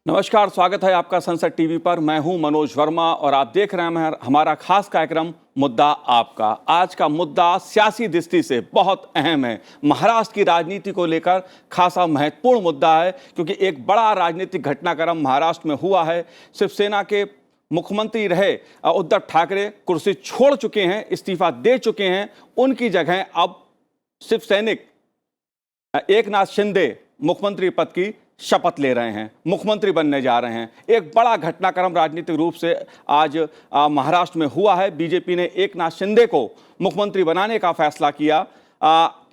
नमस्कार, स्वागत है आपका संसद टीवी पर। मैं हूं मनोज वर्मा और आप देख रहे हैं हमारा खास कार्यक्रम मुद्दा आपका। आज का मुद्दा सियासी दृष्टि से बहुत अहम है। महाराष्ट्र की राजनीति को लेकर खासा महत्वपूर्ण मुद्दा है, क्योंकि एक बड़ा राजनीतिक घटनाक्रम महाराष्ट्र में हुआ है। शिवसेना के मुख्यमंत्री रहे उद्धव ठाकरे कुर्सी छोड़ चुके हैं, इस्तीफा दे चुके हैं। उनकी जगह अब शिव सैनिक एकनाथ शिंदे मुख्यमंत्री पद की शपथ ले रहे हैं, मुख्यमंत्री बनने जा रहे हैं। एक बड़ा घटनाक्रम राजनीतिक रूप से आज महाराष्ट्र में हुआ है। बीजेपी ने एकनाथ शिंदे को मुख्यमंत्री बनाने का फैसला किया।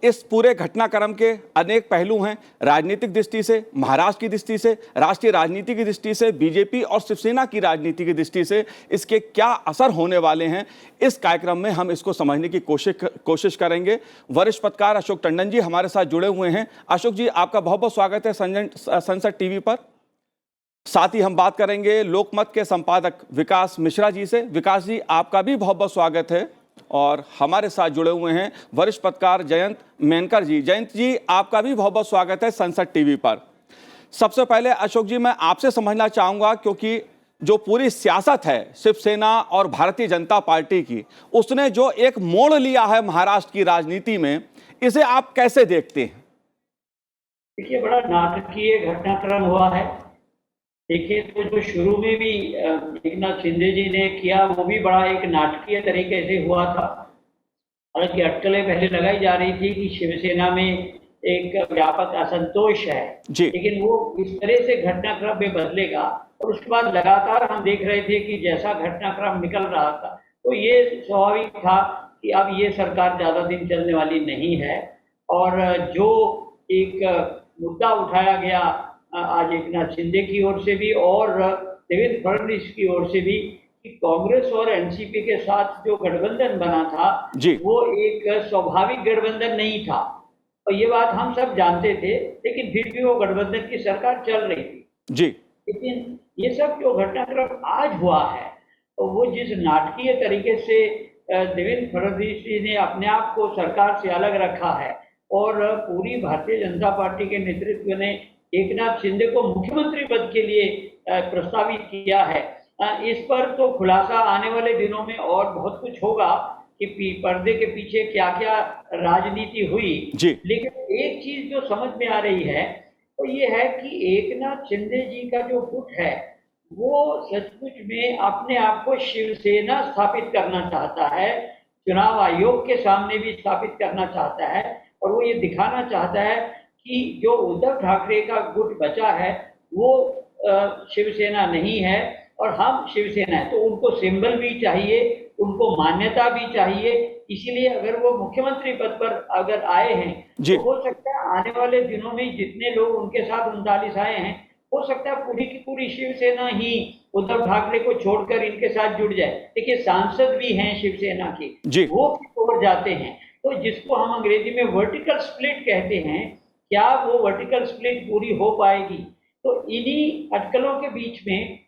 इस पूरे घटनाक्रम के अनेक पहलू हैं, राजनीतिक दृष्टि से, महाराष्ट्र की दृष्टि से, राष्ट्रीय राजनीति की दृष्टि से, बीजेपी और शिवसेना की राजनीति की दृष्टि से इसके क्या असर होने वाले हैं। इस कार्यक्रम में हम इसको समझने की कोशिश करेंगे। वरिष्ठ पत्रकार अशोक टंडन जी हमारे साथ जुड़े हुए हैं। अशोक जी, आपका बहुत बहुत स्वागत है संसद टीवी पर। साथ ही हम बात करेंगे लोकमत के संपादक विकास मिश्रा जी से। विकास जी, आपका भी बहुत बहुत स्वागत है। और हमारे साथ जुड़े हुए हैं वरिष्ठ पत्रकार जयंत मेनकर जी। जयंत जी, आपका भी बहुत बहुत स्वागत है संसद टीवी पर। सबसे पहले अशोक जी, मैं आपसे समझना चाहूंगा, क्योंकि जो पूरी सियासत है शिवसेना और भारतीय जनता पार्टी की, उसने जो एक मोड़ लिया है महाराष्ट्र की राजनीति में, इसे आप कैसे देखते हैं? देखिए, बड़ा नाटकीय घटनाक्रम हुआ है। देखिए, तो जो शुरू में भी एकनाथ शिंदे जी ने किया, वो भी बड़ा एक नाटकीय तरीके से हुआ था। हालांकि अटकलें पहले लगाई जा रही थी कि शिवसेना में एक व्यापक असंतोष है, लेकिन वो इस तरह से घटनाक्रम में बदलेगा। और उसके बाद लगातार हम देख रहे थे कि जैसा घटनाक्रम निकल रहा था, तो ये स्वाभाविक था कि अब ये सरकार ज़्यादा दिन चलने वाली नहीं है। और जो एक मुद्दा उठाया गया आज एकनाथ शिंदे की ओर से भी और देवेंद्र फडणवीस की ओर से भी, कि कांग्रेस और एनसीपी के साथ जो गठबंधन बना था वो एक स्वाभाविक गठबंधन नहीं था। और ये बात हम सब जानते थे, लेकिन फिर भी वो गठबंधन की सरकार चल रही थी जी। लेकिन ये सब जो घटनाक्रम आज हुआ है, तो वो जिस नाटकीय तरीके से देवेंद्र फडणवीस जी ने अपने आप को सरकार से अलग रखा है और पूरी भारतीय जनता पार्टी के नेतृत्व ने एकनाथ शिंदे को मुख्यमंत्री पद के लिए प्रस्तावित किया है, इस पर तो खुलासा आने वाले दिनों में और बहुत कुछ होगा कि पर्दे के पीछे क्या क्या राजनीति हुई। लेकिन एक चीज जो समझ में आ रही है तो ये है कि एकनाथ शिंदे जी का जो गुट है वो सचमुच में अपने आप को शिवसेना स्थापित करना चाहता है, चुनाव आयोग के सामने भी स्थापित करना चाहता है। और वो ये दिखाना चाहता है कि जो उद्धव ठाकरे का गुट बचा है वो शिवसेना नहीं है और हम शिवसेना है। तो उनको सिंबल भी चाहिए, उनको मान्यता भी चाहिए। इसीलिए अगर वो मुख्यमंत्री पद पर अगर आए हैं तो हो सकता है आने वाले दिनों में जितने लोग उनके साथ 39 आए हैं, हो सकता है पूरी की पूरी शिवसेना ही उद्धव ठाकरे को छोड़कर इनके साथ जुड़ जाए। देखिए, सांसद भी हैं शिवसेना के, वो छोड़ जाते हैं। तो जिसको हम अंग्रेजी में वर्टिकल स्प्लिट कहते हैं, क्या वो वर्टिकल स्प्लिट पूरी हो पाएगी? तो इन्हीं अटकलों के बीच में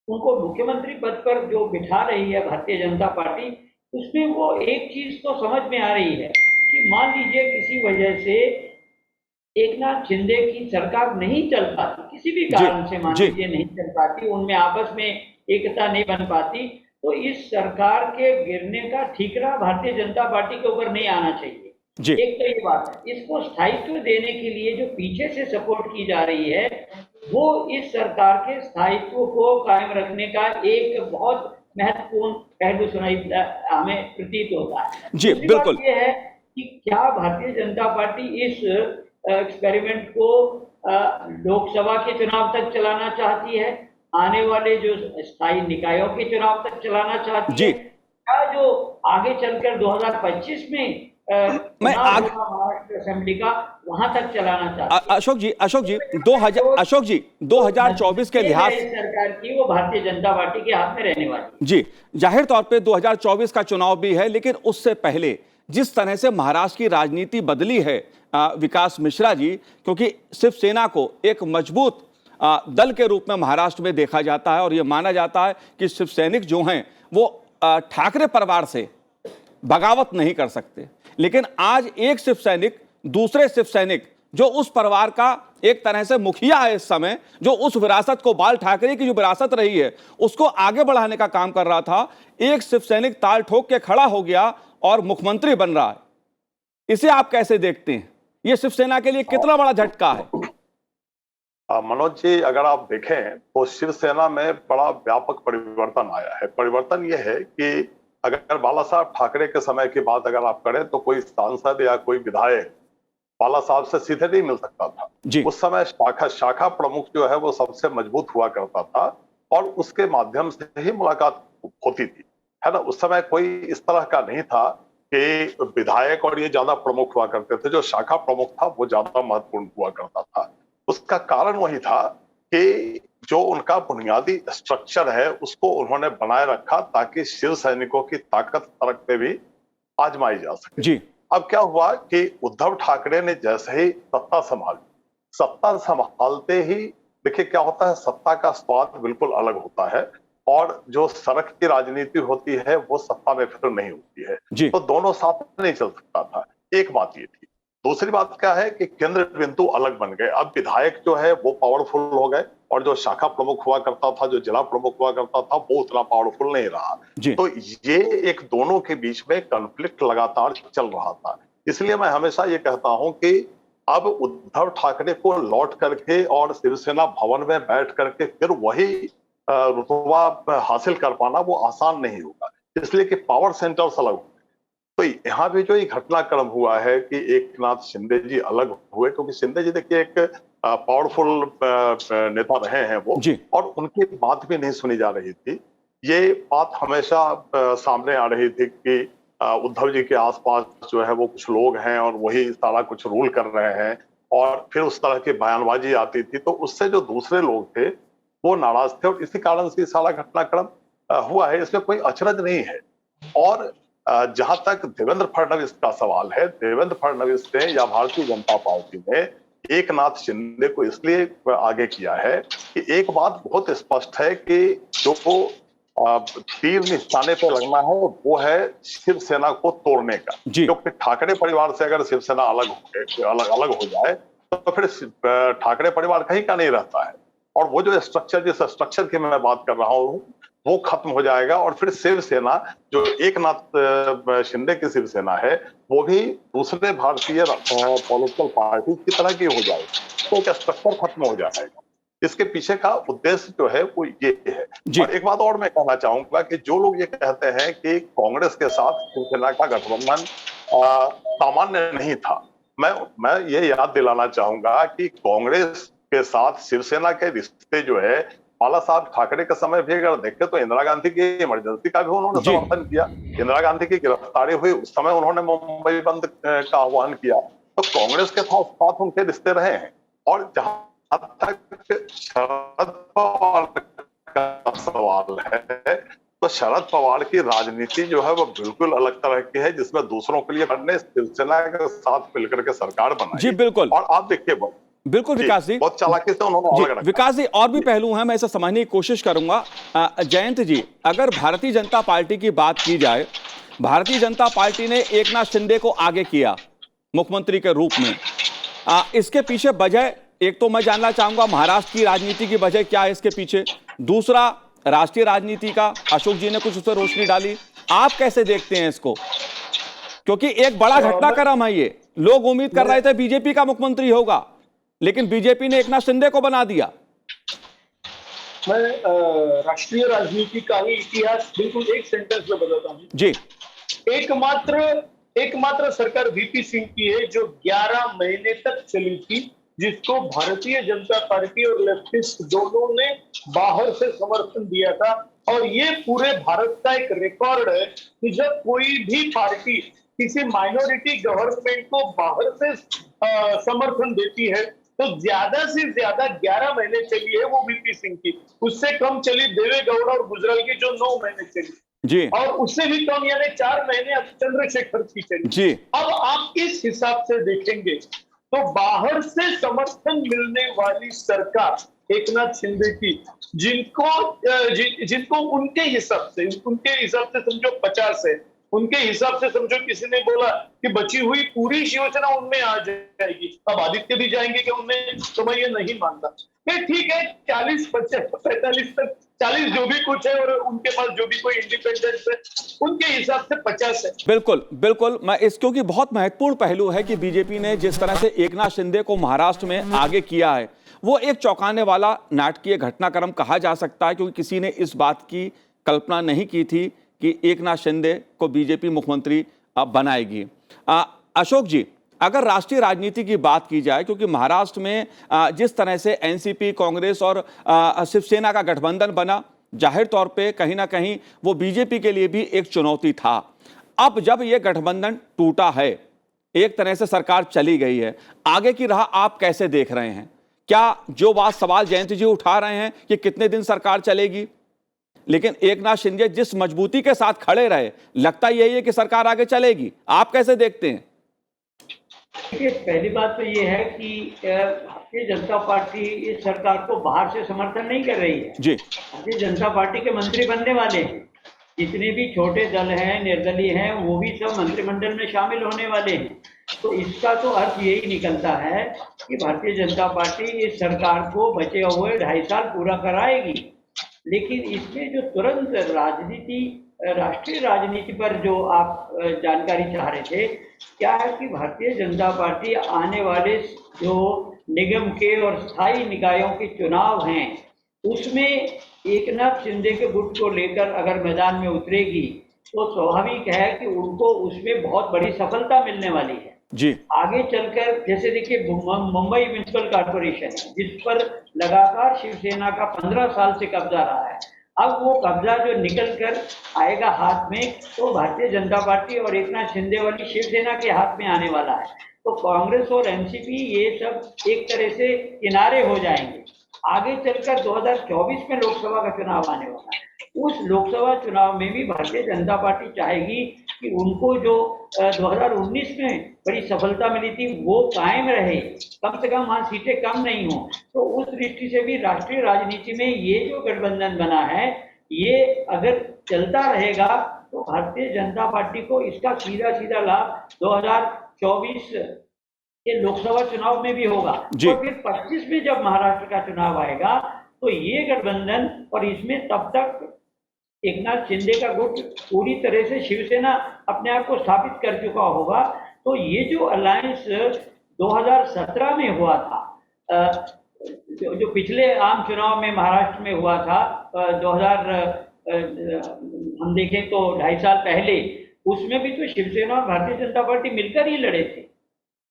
उनको मुख्यमंत्री पद पर जो बिठा रही है भारतीय जनता पार्टी, उसमें वो एक चीज तो समझ में आ रही है कि मान लीजिए किसी वजह से एकनाथ शिंदे की सरकार नहीं चल पाती, किसी भी कारण से मान लीजिए नहीं चल पाती, उनमें आपस में एकता नहीं बन पाती, तो इस सरकार के गिरने का ठीकरा भारतीय जनता पार्टी के ऊपर नहीं आना चाहिए। एक तो ये बात है। इसको स्थायित्व देने के लिए जो पीछे से सपोर्ट की जा रही है, वो इस सरकार के स्थायित्व को कायम रखने का एक बहुत महत्वपूर्ण पहलू सुनाई हमें प्रतीत होता है। जी बिल्कुल। ये है कि क्या भारतीय जनता पार्टी इस एक्सपेरिमेंट को लोकसभा के चुनाव तक चलाना चाहती है, आने वाले जो स्थायी निकायों के चुनाव तक चलाना चाहती है, क्या जो आगे चलकर 2025 में मैं महाराष्ट्र असेंबली का वहां तक चलाना चाहता हूं। अशोक जी 2024 के लिहाज सरकार की वो भारतीय जनता पार्टी के हाथ में रहने वाली। जी, जाहिर तौर पे 2024 का चुनाव भी है, लेकिन उससे पहले जिस तरह से महाराष्ट्र की राजनीति बदली है विकास मिश्रा जी, क्योंकि शिवसेना को एक मजबूत दल के रूप में महाराष्ट्र में देखा जाता है और यह माना जाता है कि शिव सैनिक जो हैं वो ठाकरे परिवार से बगावत नहीं कर सकते। लेकिन आज एक शिव सैनिक दूसरे शिव सैनिक जो उस परिवार का एक तरह से मुखिया है इस समय, जो उस विरासत को, बाल ठाकरे की जो विरासत रही है उसको आगे बढ़ाने का काम कर रहा था, एक शिव सैनिक ताल ठोक के खड़ा हो गया और मुख्यमंत्री बन रहा है। इसे आप कैसे देखते हैं? ये शिवसेना के लिए कितना बड़ा झटका है? मनोज जी, अगर आप देखें तो शिवसेना में बड़ा व्यापक परिवर्तन आया है। परिवर्तन यह है कि अगर बाला साहब ठाकरे के समय की बात अगर आप करें तो कोई सांसद या कोई विधायक बाला साहब से सीधे नहीं मिल सकता था जी। उस समय शाखा प्रमुख जो है वो सबसे मजबूत हुआ करता था और उसके माध्यम से ही मुलाकात होती थी, है ना। उस समय कोई इस तरह का नहीं था कि विधायक और ये ज्यादा प्रमुख हुआ करते थे। जो शाखा प्रमुख था वो ज्यादा महत्वपूर्ण हुआ करता था। उसका कारण वही था कि जो उनका बुनियादी स्ट्रक्चर है उसको उन्होंने बनाए रखा ताकि शिव सैनिकों की ताकत सड़क पे भी आजमाई जा सके जी। अब क्या हुआ कि उद्धव ठाकरे ने जैसे ही सत्ता संभालते ही देखिए क्या होता है, सत्ता का स्वाद बिल्कुल अलग होता है और जो सड़क की राजनीति होती है वो सत्ता में फिर नहीं होती है। जी। तो दोनों साथ नहीं चल सकता था। एक बात ये थी। दूसरी बात क्या है कि केंद्र बिंदु अलग बन गए। अब विधायक जो है वो पावरफुल हो गए और जो शाखा प्रमुख हुआ करता था, जो जिला प्रमुख हुआ करता था, वो उतना पावरफुल नहीं रहा। तो ये एक दोनों के बीच में कॉन्फ्लिक्ट लगातार चल रहा था। इसलिए मैं हमेशा ये कहता हूं कि अब उद्धव ठाकरे को लौट करके और शिवसेना भवन में बैठ करके फिर वही रुतबा हासिल कर पाना वो आसान नहीं होगा, इसलिए कि पावर सेंटर्स अलग हो। तो यहाँ पे जो ये घटनाक्रम हुआ है कि एक नाथ शिंदे जी अलग हुए, क्योंकि शिंदे जी देखिए एक पावरफुल नेता रहे हैं वो, और उनकी बात भी नहीं सुनी जा रही थी। ये बात हमेशा सामने आ रही थी कि उद्धव जी के आसपास जो है वो कुछ लोग हैं और वही सारा कुछ रूल कर रहे हैं, और फिर उस तरह की बयानबाजी आती थी तो उससे जो दूसरे लोग थे वो नाराज थे और इसी कारण से सारा घटनाक्रम हुआ है। इसमें कोई अचरज नहीं है। और जहां तक देवेंद्र फडणवीस का सवाल है, देवेंद्र फडणवीस ने या भारतीय जनता पार्टी ने एक नाथ शिंदे को इसलिए आगे किया है कि एक बात बहुत स्पष्ट है कि जो तीर निशाने पे लगना है वो है शिवसेना को तोड़ने का। क्योंकि ठाकरे परिवार से अगर शिवसेना अलग हो जाए तो फिर ठाकरे परिवार कहीं का नहीं रहता है, और वो जो स्ट्रक्चर, जिस स्ट्रक्चर की मैं बात कर रहा हूँ वो खत्म हो जाएगा और फिर शिवसेना जो एक नाथ शिंदे की शिवसेना है वो भी दूसरे भारतीय पॉलिटिकल पार्टी की तरह की हो जाएगी। तो क्या स्ट्रक्चर खत्म हो जाएगा। इसके पीछे का उद्देश्य जो है वो ये है। और एक बात और मैं कहना चाहूंगा कि जो लोग ये कहते हैं कि कांग्रेस के साथ शिवसेना का गठबंधन सामान्य नहीं था, मैं ये याद दिलाना चाहूंगा कि कांग्रेस के साथ शिवसेना के रिश्ते जो है बाला साहब ठाकरे के समय भी अगर देखें तो इंदिरा गांधी की इमरजेंसी का भी उन्होंने समर्थन किया। इंदिरा गांधी की गिरफ्तारी हुई उस समय उन्होंने मुंबई बंद का आह्वान किया। तो कांग्रेस के साथ उनके रिश्ते रहे हैं। और जहां तक शरद पवार का सवाल है तो शरद पवार की राजनीति जो है वो बिल्कुल अलग तरह की है, जिसमें दूसरों के लिए शिवसेना के साथ मिलकर के सरकार बनाई। जी बिल्कुल। और आप देखिए बिल्कुल विकास जी, बहुत चालाकी से उन्होंने विकास जी और भी पहलू हैं, मैं इसे समझने की कोशिश करूंगा। जयंत जी, अगर भारतीय जनता पार्टी की बात की जाए, भारतीय जनता पार्टी ने एकनाथ शिंदे को आगे किया मुख्यमंत्री के रूप में, इसके पीछे वजह एक तो मैं जानना चाहूंगा महाराष्ट्र की राजनीति की वजह क्या है इसके पीछे, दूसरा राष्ट्रीय राजनीति का अशोक जी ने कुछ उस पर रोशनी डाली। आप कैसे देखते हैं इसको, क्योंकि एक बड़ा घटनाक्रम है ये। लोग उम्मीद कर रहे थे बीजेपी का मुख्यमंत्री होगा, लेकिन बीजेपी ने एकनाथ शिंदे को बना दिया। मैं राष्ट्रीय राजनीति का ही इतिहास बिल्कुल एक सेंटेंस में बताता हूँ जी। एकमात्र सरकार वीपी सिंह की है जो 11 महीने तक चली थी, जिसको भारतीय जनता पार्टी और लेफ्टिस्ट दोनों ने बाहर से समर्थन दिया था। और ये पूरे भारत का एक रिकॉर्ड है कि जब कोई भी पार्टी किसी माइनॉरिटी गवर्नमेंट को बाहर से समर्थन देती है तो ज्यादा से ज्यादा 11 महीने चली है वो वीपी सिंह की, उससे कम चली देवेगौड़ा और गुजराल की जो 9 महीने चली जी, और उससे भी कम यानी 4 महीने अब चंद्रशेखर की चली जी। अब आप इस हिसाब से देखेंगे तो बाहर से समर्थन मिलने वाली सरकार एकनाथ शिंदे की, जिनको उनके हिसाब से समझो 50 है, उनके हिसाब से समझो किसी ने बोला कि बची हुई पूरी शिवसेना उनमें आ जाएगी, अब आदित्य भी जाएंगे क्या उनमें, तो मैं ये नहीं मानता। ठीक है, 40, 45 तक 40 जो भी कुछ है और उनके पास जो भी कोई इंडिपेंडेंस है उनके हिसाब से 50 है। बिल्कुल बिल्कुल, मैं इस क्योंकि बहुत महत्वपूर्ण पहलू है कि बीजेपी ने जिस तरह से एकनाथ शिंदे को महाराष्ट्र में आगे किया है वो एक चौंकाने वाला नाटकीय घटनाक्रम कहा जा सकता है, क्योंकि किसी ने इस बात की कल्पना नहीं की थी कि एकनाथ शिंदे को बीजेपी मुख्यमंत्री बनाएगी। अशोक जी, अगर राष्ट्रीय राजनीति की बात की जाए, क्योंकि महाराष्ट्र में जिस तरह से एनसीपी, कांग्रेस और शिवसेना का गठबंधन बना, जाहिर तौर पे कहीं ना कहीं वो बीजेपी के लिए भी एक चुनौती था। अब जब ये गठबंधन टूटा है, एक तरह से सरकार चली गई है, आगे की राह आप कैसे देख रहे हैं? क्या जो बात सवाल जयंत जी उठा रहे हैं कि कितने दिन सरकार चलेगी, लेकिन एकनाथ शिंदे जिस मजबूती के साथ खड़े रहे, लगता यही है कि सरकार आगे चलेगी। आप कैसे देखते हैं? देखिए, पहली बात तो ये है कि भारतीय जनता पार्टी इस सरकार को बाहर से समर्थन नहीं कर रही है जी। भारतीय जनता पार्टी के मंत्री बनने वाले हैं, जितने भी छोटे दल हैं, निर्दलीय हैं, वो भी सब मंत्रिमंडल में शामिल होने वाले हैं। तो इसका तो अर्थ यही निकलता है कि भारतीय जनता पार्टी इस सरकार को बचे हुए 2.5 साल पूरा कराएगी। लेकिन इसमें जो तुरंत राष्ट्रीय राजनीति पर जो आप जानकारी चाह रहे थे, क्या है कि भारतीय जनता पार्टी आने वाले जो निगम के और स्थायी निकायों के चुनाव हैं उसमें एकनाथ शिंदे के गुट को लेकर अगर मैदान में उतरेगी तो स्वाभाविक है कि उनको उसमें बहुत बड़ी सफलता मिलने वाली है जी। आगे चलकर। जैसे देखिए, मुंबई म्युनिसिपल कॉर्पोरेशन है जिस पर लगातार शिवसेना का 15 साल से कब्जा रहा है, अब वो कब्जा जो निकल कर आएगा हाथ में तो भारतीय जनता पार्टी और एकनाथ शिंदे वाली शिवसेना के हाथ में आने वाला है। तो कांग्रेस और एनसीपी ये सब एक तरह से किनारे हो जाएंगे। आगे चलकर 2024 में लोकसभा का चुनाव आने वाला है, उस लोकसभा चुनाव में भी भारतीय जनता पार्टी चाहेगी कि उनको जो 2019 में बड़ी सफलता मिली थी वो कायम रहे, कम से कम वहाँ सीटें कम नहीं हो। तो उस दृष्टि से भी राष्ट्रीय राजनीति में ये जो गठबंधन बना है, ये अगर चलता रहेगा तो भारतीय जनता पार्टी को इसका सीधा सीधा लाभ 2024 के लोकसभा चुनाव में भी होगा। और फिर 25 में जब महाराष्ट्र का चुनाव आएगा तो ये गठबंधन, और इसमें तब तक एकनाथ शिंदे का गुट पूरी तरह से शिवसेना अपने आप को स्थापित कर चुका होगा। तो ये जो अलायंस 2017 में हुआ था, जो पिछले आम चुनाव में महाराष्ट्र में हुआ था, 2000 हम देखें तो 2.5 साल पहले, उसमें भी तो शिवसेना और भारतीय जनता पार्टी मिलकर ही लड़े थे,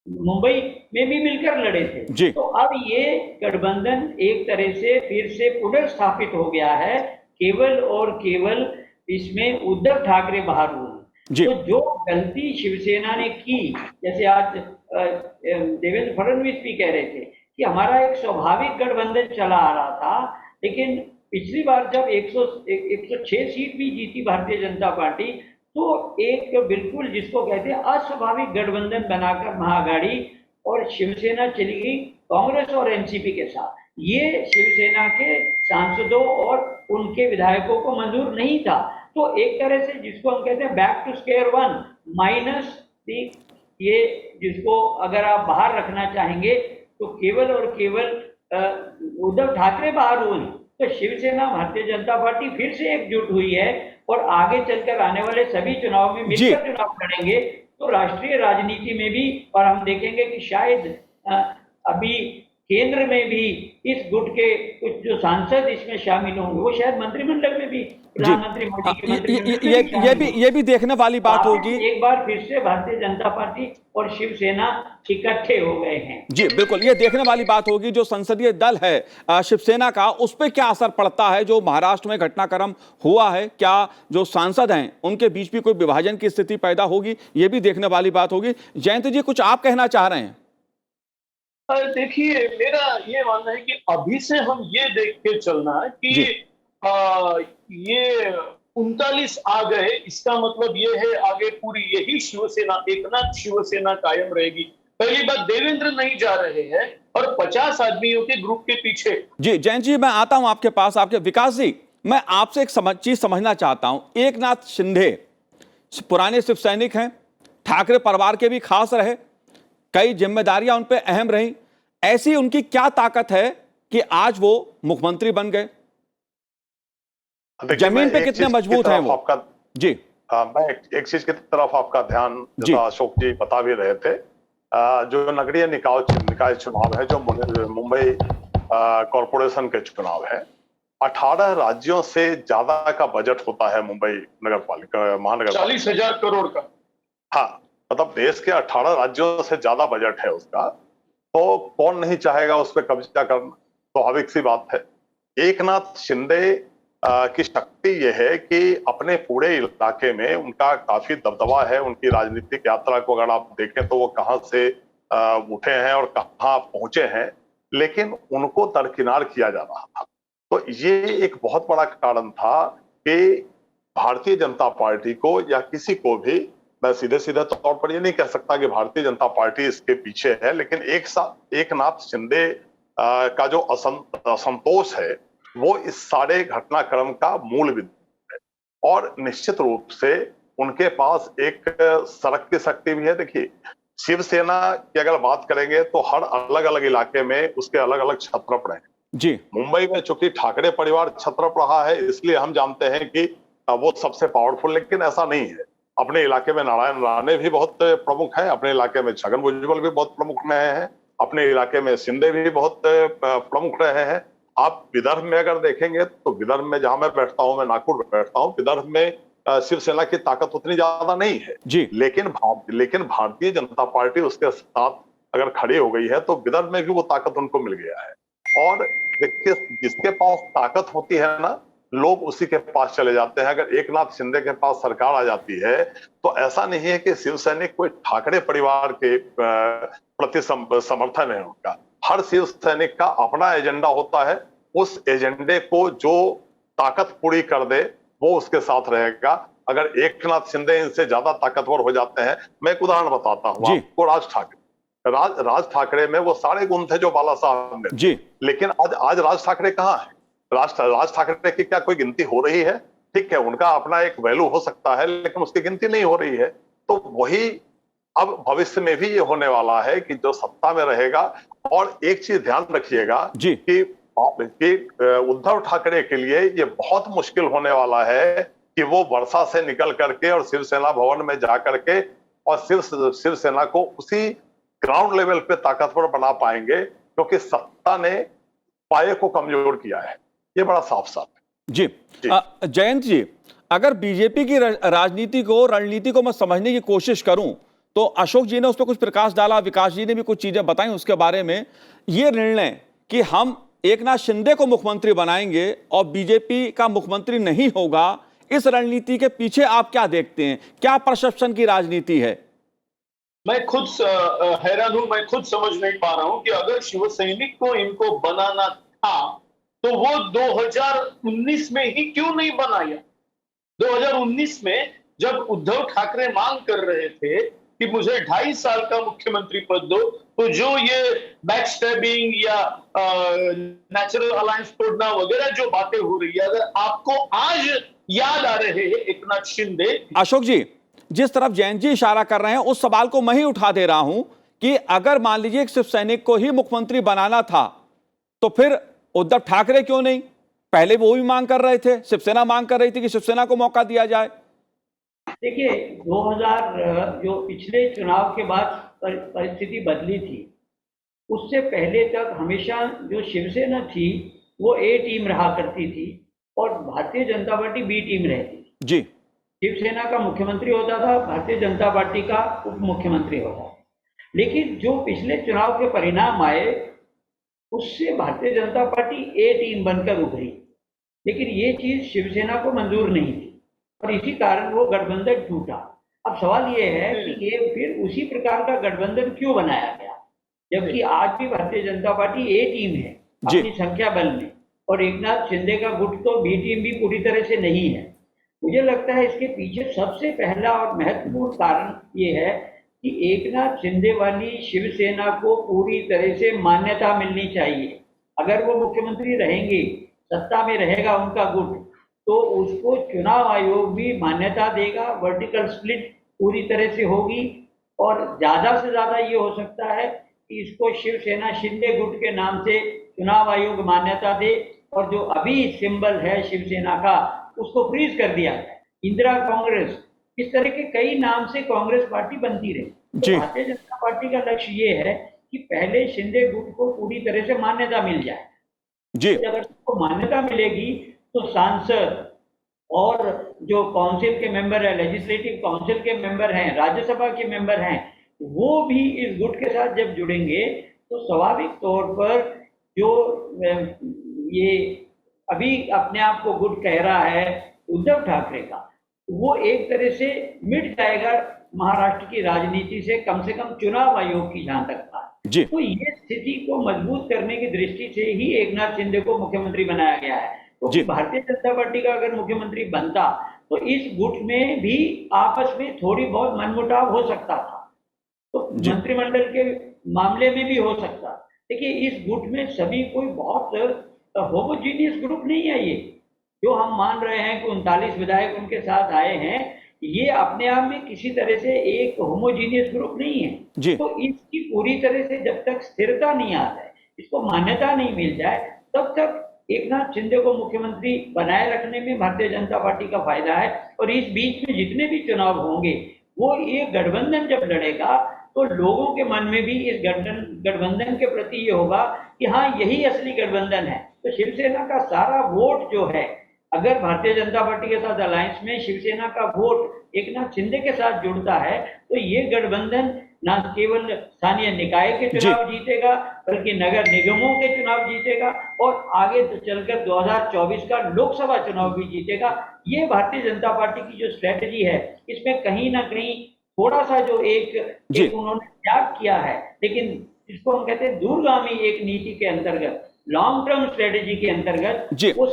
मुंबई में भी मिलकर लड़े थे। तो अब ये गठबंधन एक तरह से फिर से पुनर्स्थापित हो गया है, केवल और केवल इसमें उद्धव ठाकरे बाहर हुए। तो जो गलती शिवसेना ने की, जैसे आज देवेंद्र फडणवीस भी कह रहे थे कि हमारा एक स्वाभाविक गठबंधन चला आ रहा था, लेकिन पिछली बार जब 106 सीट भी जीती भारतीय जनता पार्टी, तो एक बिल्कुल जिसको कहते हैं अस्वाभाविक गठबंधन बनाकर महाअघाड़ी और शिवसेना चली गई कांग्रेस और एनसीपी के साथ। ये शिवसेना के सांसदों और उनके विधायकों को मंजूर नहीं था। तो एक तरह से जिसको हम कहते हैं back to square one minus ये, जिसको अगर आप बाहर रखना चाहेंगे तो केवल और केवल उद्धव ठाकरे बाहर हुए, तो शिवसेना भारतीय जनता पार्टी फिर से एकजुट हुई है और आगे चलकर आने वाले सभी चुनाव में मिलकर चुनाव लड़ेंगे। तो राष्ट्रीय राजनीति में भी, और हम देखेंगे कि शायद अभी केंद्र में भी इस गुट के कुछ जो सांसद इसमें शामिल होंगे, वो शायद मंत्रिमंडल में भी प्रधानमंत्री मोदी के मंत्रिमंडल ये भी देखने वाली बात होगी। एक बार फिर से भारतीय जनता पार्टी और शिवसेना इकट्ठे हो गए हैं। जी बिल्कुल, ये देखने वाली बात होगी जो संसदीय दल है शिवसेना का, उस पर क्या असर पड़ता है जो महाराष्ट्र में घटनाक्रम हुआ है। क्या जो सांसद हैं उनके बीच भी कोई विभाजन की स्थिति पैदा होगी, ये भी देखने वाली बात होगी। जयंत जी, कुछ आप कहना चाह रहे हैं? देखिए, मेरा ये मानना है कि अभी से हम ये देख के चलना कि ये 39 आ गए, इसका मतलब ये है आगे पूरी यही शिवसेना, एकनाथ शिवसेना कायम रहेगी। पहली बात, देवेंद्र नहीं जा रहे हैं और 50 आदमियों के ग्रुप के पीछे। जी जयंत जी, मैं आता हूं आपके पास। आपके विकास जी, मैं आपसे एक चीज समझना चाहता हूं। एकनाथ शिंदे पुराने शिव सैनिक हैं, ठाकरे परिवार के भी खास रहे, कई जिम्मेदारियां उन पे अहम रही। ऐसी उनकी क्या ताकत है कि आज वो मुख्यमंत्री बन गए? जमीन पे कितने मजबूत हैं वो? जी मैं एक चीज की तरफ आपका ध्यान, जैसा अशोक जी बता भी रहे थे, जो नगरीय निकाय चुनाव है, जो मुंबई कॉरपोरेशन के चुनाव है, 18 राज्यों से ज्यादा का बजट होता है मुंबई नगर पालिका महानगर 40,000 करोड़ का। हाँ, मतलब देश के 18 राज्यों से ज्यादा बजट है उसका, तो कौन नहीं चाहेगा उस पर कब्जा करना? स्वाभाविक सी बात है। एकनाथ शिंदे की शक्ति यह है कि अपने पूरे इलाके में उनका काफी दबदबा है। उनकी राजनीतिक यात्रा को अगर आप देखें तो वो कहां से उठे हैं और कहां पहुंचे हैं, लेकिन उनको दरकिनार किया जा रहा था। तो ये एक बहुत बड़ा कारण था कि भारतीय जनता पार्टी को या किसी को भी, मैं सीधे सीधे तौर पर ये नहीं कह सकता कि भारतीय जनता पार्टी इसके पीछे है, लेकिन एकनाथ शिंदे का जो असंतोष है वो इस सारे घटनाक्रम का मूल बिंदु है। और निश्चित रूप से उनके पास एक सड़क की शक्ति भी है। देखिए, शिवसेना की अगर बात करेंगे तो हर अलग अलग इलाके में उसके अलग अलग छत्रप रहे जी। मुंबई में चूंकि ठाकरे परिवार छत्रप रहा है, इसलिए हम जानते हैं कि वो सबसे पावरफुल, लेकिन ऐसा नहीं है। अपने इलाके में नारायण राणे भी बहुत प्रमुख है, अपने इलाके में छगन भुजबल भी बहुत प्रमुख रहे हैं, अपने इलाके में शिंदे भी बहुत प्रमुख रहे हैं। आप विदर्भ में अगर देखेंगे तो विदर्भ में, जहां मैं बैठता हूं, मैं नागपुर में बैठता हूं, विदर्भ में शिवसेना की ताकत उतनी ज्यादा नहीं है जी। लेकिन भारतीय जनता पार्टी उसके साथ अगर खड़ी हो गई है तो विदर्भ में भी वो ताकत उनको मिल गया है। और देखिए, जिसके पास ताकत होती है ना, लोग उसी के पास चले जाते हैं। अगर एकनाथ शिंदे के पास सरकार आ जाती है तो ऐसा नहीं है कि शिव सैनिक कोई ठाकरे परिवार के प्रति समर्थन है उनका। हर शिव सैनिक का अपना एजेंडा होता है, उस एजेंडे को जो ताकत पूरी कर दे वो उसके साथ रहेगा। अगर एकनाथ शिंदे इनसे ज्यादा ताकतवर हो जाते हैं, मैं एक उदाहरण बताता हूँ आपको। राज ठाकरे में वो सारे गुण थे जो बाला साहब में जी, लेकिन आज राज ठाकरे कहाँ है? राज ठाकरे की क्या कोई गिनती हो रही है? ठीक है, उनका अपना एक वैल्यू हो सकता है, लेकिन उसकी गिनती नहीं हो रही है। तो वही अब भविष्य में भी ये होने वाला है कि जो सत्ता में रहेगा। और एक चीज ध्यान रखिएगा कि उद्धव ठाकरे के लिए ये बहुत मुश्किल होने वाला है कि वो वर्षा से निकल करके और शिवसेना भवन में जा करके और शिवसेना को उसी ग्राउंड लेवल पे ताकतवर बना पाएंगे, क्योंकि सत्ता ने पाये को कमजोर किया है। ये बड़ा साफ साफ है जी। जयंत जी, अगर बीजेपी की रणनीति को मैं समझने की कोशिश करूं तो अशोक जी ने उस पर कुछ प्रकाश डाला, विकास जी ने भी कुछ चीजें बताई उसके बारे में। ये निर्णय कि हम एकनाथ शिंदे को मुख्यमंत्री बनाएंगे और बीजेपी का मुख्यमंत्री नहीं होगा, इस रणनीति के पीछे आप क्या देखते हैं? क्या परसेप्शन की राजनीति है? मैं खुद हैरान हूं, मैं खुद समझ नहीं पा रहा हूं कि अगर शिव सैनिक को इनको बनाना था तो वो 2019 में ही क्यों नहीं बनाया? 2019 में जब उद्धव ठाकरे मांग कर रहे थे कि मुझे 2.5 साल का मुख्यमंत्री पद दो, तो जो ये बैकस्टैबिंग या नेचुरल अलायंस तोड़ना वगैरह जो बातें हो रही है, अगर आपको आज याद आ रहे हैं एकनाथ शिंदे। अशोक जी, जिस तरफ जयंत जी इशारा कर रहे हैं उस सवाल को मैं ही उठा दे रहा हूं कि अगर मान लीजिए एक शिव सैनिक को ही मुख्यमंत्री बनाना था तो फिर उद्धव ठाकरे क्यों नहीं? पहले वो भी मांग कर रहे थे, शिवसेना मांग कर रही थी कि शिवसेना को मौका दिया जाए। देखिए, 2000 जो पिछले चुनाव के बाद परिस्थिति बदली थी, उससे पहले तक हमेशा जो शिवसेना थी वो ए टीम रहा करती थी और Bharatiya Janata party B team रहती थी जी। शिवसेना का मुख्यमंत्री होता था, भारतीय जनता पार्टी का उप मुख्यमंत्री होता था। लेकिन जो पिछले चुनाव के परिणाम आए उससे भारतीय जनता पार्टी ए टीम बनकर उभरी, लेकिन ये चीज शिवसेना को मंजूर नहीं थी और इसी कारण वो गठबंधन टूटा। अब सवाल ये है कि ये फिर उसी प्रकार का गठबंधन क्यों बनाया गया, जबकि आज भी भारतीय जनता पार्टी ए टीम है अपनी संख्या बल में और एकनाथ शिंदे का गुट तो बी टीम भी पूरी तरह से नहीं है। मुझे लगता है इसके पीछे सबसे पहला और महत्वपूर्ण कारण ये है कि एकनाथ शिंदे वाली शिवसेना को पूरी तरह से मान्यता मिलनी चाहिए। अगर वो मुख्यमंत्री रहेंगे, सत्ता में रहेगा उनका गुट, तो उसको चुनाव आयोग भी मान्यता देगा, वर्टिकल स्प्लिट पूरी तरह से होगी और ज़्यादा से ज़्यादा ये हो सकता है कि इसको शिवसेना शिंदे गुट के नाम से चुनाव आयोग मान्यता दे और जो अभी सिंबल है शिवसेना का उसको फ्रीज कर दिया जाए। इंदिरा कांग्रेस, इस तरह के कई नाम से कांग्रेस पार्टी बनती रही। तो भारतीय जनता पार्टी का लक्ष्य ये है कि पहले शिंदे गुट को पूरी तरह से मान्यता मिल जाए जी। अगर उसको मान्यता मिलेगी तो सांसद और जो काउंसिल के मेंबर है, लेजिस्लेटिव काउंसिल के मेंबर हैं, राज्यसभा के मेंबर हैं, वो भी इस गुट के साथ जब जुड़ेंगे तो स्वाभाविक तौर पर जो ये अभी अपने आप को गुट कह रहा है उद्धव ठाकरे का, वो एक तरह से मिट जाएगा महाराष्ट्र की राजनीति से कम चुनाव आयोग की जहां तक बात। तो ये स्थिति को मजबूत करने की दृष्टि से ही एकनाथ शिंदे को मुख्यमंत्री बनाया गया है। तो भारतीय जनता पार्टी का अगर मुख्यमंत्री बनता तो इस गुट में भी आपस में थोड़ी बहुत मनमुटाव हो सकता था, तो मंत्रिमंडल के मामले में भी हो सकता। देखिए, इस गुट में सभी कोई बहुत होमोजीनियस ग्रुप नहीं है। ये जो हम मान रहे हैं कि 39 विधायक उनके साथ आए हैं, ये अपने आप में किसी तरह से एक होमोजीनियस ग्रुप नहीं है। तो इसकी पूरी तरह से जब तक स्थिरता नहीं आ जाए, इसको मान्यता नहीं मिल जाए, तब तक एकनाथ शिंदे को मुख्यमंत्री बनाए रखने में भारतीय जनता पार्टी का फायदा है। और इस बीच में जितने भी चुनाव होंगे वो ये गठबंधन जब लड़ेगा तो लोगों के मन में भी इस गठबंधन के प्रति ये होगा कि हाँ, यही असली गठबंधन है। तो शिवसेना का सारा वोट जो है, अगर भारतीय जनता पार्टी के साथ अलायंस में शिवसेना का वोट एकनाथ शिंदे के साथ जुड़ता है तो ये गठबंधन न केवल स्थानीय निकाय के चुनाव जीतेगा बल्कि नगर निगमों के चुनाव जीतेगा और आगे तो चलकर 2024 का लोकसभा चुनाव भी जीतेगा। ये भारतीय जनता पार्टी की जो स्ट्रेटजी है, इसमें कहीं ना कहीं थोड़ा सा जो एक उन्होंने त्याग किया है, लेकिन इसको हम कहते हैं दूरगामी एक नीति के अंतर्गत, लॉन्ग टर्म स्ट्रेटेजी के अंतर्गत वो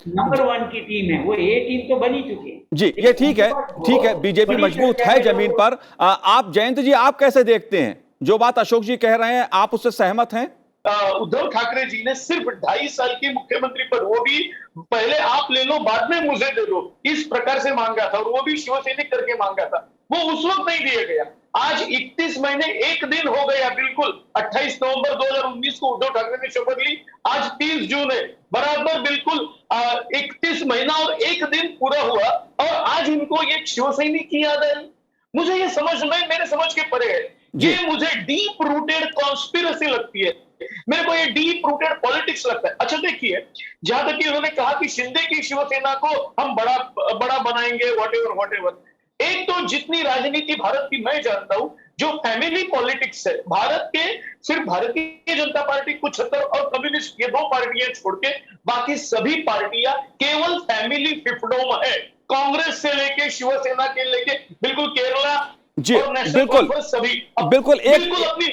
नंबर 1 की टीम है, वो ए टीम तो बनी चुकी है। जी, ये ठीक है, बीजेपी मजबूत है जमीन पर। आप जयंत जी, आप कैसे देखते हैं जो बात अशोक जी कह रहे हैं, आप उससे सहमत हैं? उद्धव ठाकरे जी ने सिर्फ 2.5 साल के मुख्यमंत्री पद, वो भी पहले आप ले लो बाद में मुझे दे दो, इस प्रकार से मांगा था, और वो भी शिवसैनिक करके मांगा था। वो उस वक्त नहीं दिया गया। आज 31 महीने 1 दिन हो गया, बिल्कुल 28 नवंबर 2019 को उद्धव ठाकरे ने शपथ ली, आज 30 जून है, बराबर बिल्कुल 31 महीना और 1 दिन पूरा हुआ और आज इनको ये शिवसैनिक की याद आई। मुझे ये समझ में, मेरे समझ के परे है। ये मुझे डीप रूटेड कॉन्स्पिरेसी लगती है, मेरे को ये डीप रूटेड पॉलिटिक्स लगता है। अच्छा देखिए, जहां तक कि उन्होंने कहा कि शिंदे की शिवसेना को हम बड़ा बनाएंगे, व्हाटएवर। एक तो जितनी राजनीति भारत की मैं जानता हूं, जो फैमिली पॉलिटिक्स है भारत के, सिर्फ भारतीय जनता पार्टी, कुछ 76 और कम्युनिस्ट, ये 2 पार्टियां छोड़ के बाकी सभी पार्टियां केवल फैमिली फिफ्डोम है। कांग्रेस से लेके शिवसेना के लेके बिल्कुल केरला और नेशनल कांग्रेस सभी बिल्कुल अपनी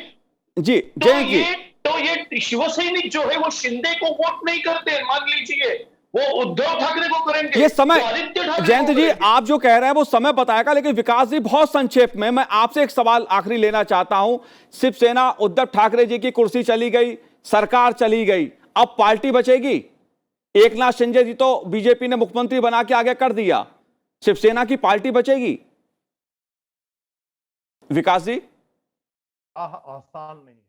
जी जयंत जी, तो ये शिवसैनिक जो है वो शिंदे को वोट नहीं करते, मान लीजिए, वो उद्धव ठाकरे को करेंगे। ये समय, जयंत जी आप जो कह रहे हैं वो समय बताएगा, लेकिन विकास जी बहुत संक्षेप में मैं आपसे एक सवाल आखिरी लेना चाहता हूं। शिवसेना, उद्धव ठाकरे जी की कुर्सी चली गई, सरकार चली गई, अब पार्टी बचेगी? एकनाथ शिंदे जी तो बीजेपी ने मुख्यमंत्री बना के आगे कर दिया, शिवसेना की पार्टी बचेगी? विकास जी? आसान नहीं है।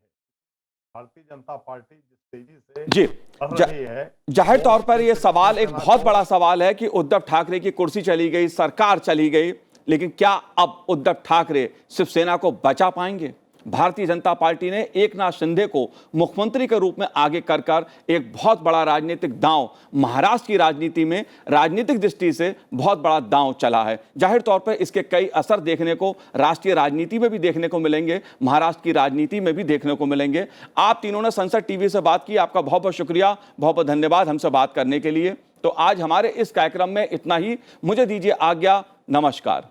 भारतीय जनता पार्टी जिस तेजी से जी रही है, जाहिर तौर पर यह सवाल एक बहुत बड़ा सवाल है कि उद्धव ठाकरे की कुर्सी चली गई, सरकार चली गई, लेकिन क्या अब उद्धव ठाकरे शिवसेना को बचा पाएंगे? भारतीय जनता पार्टी ने एकनाथ शिंदे को मुख्यमंत्री के रूप में आगे कर एक बहुत बड़ा राजनीतिक दांव महाराष्ट्र की राजनीति में, राजनीतिक दृष्टि से बहुत बड़ा दांव चला है। जाहिर तौर पर इसके कई असर देखने को राष्ट्रीय राजनीति में भी देखने को मिलेंगे, महाराष्ट्र की राजनीति में भी देखने को मिलेंगे। आप तीनों ने संसद टीवी से बात की, आपका बहुत बहुत शुक्रिया, बहुत बहुत धन्यवाद हमसे बात करने के लिए। तो आज हमारे इस कार्यक्रम में इतना ही, मुझे दीजिए आज्ञा, नमस्कार।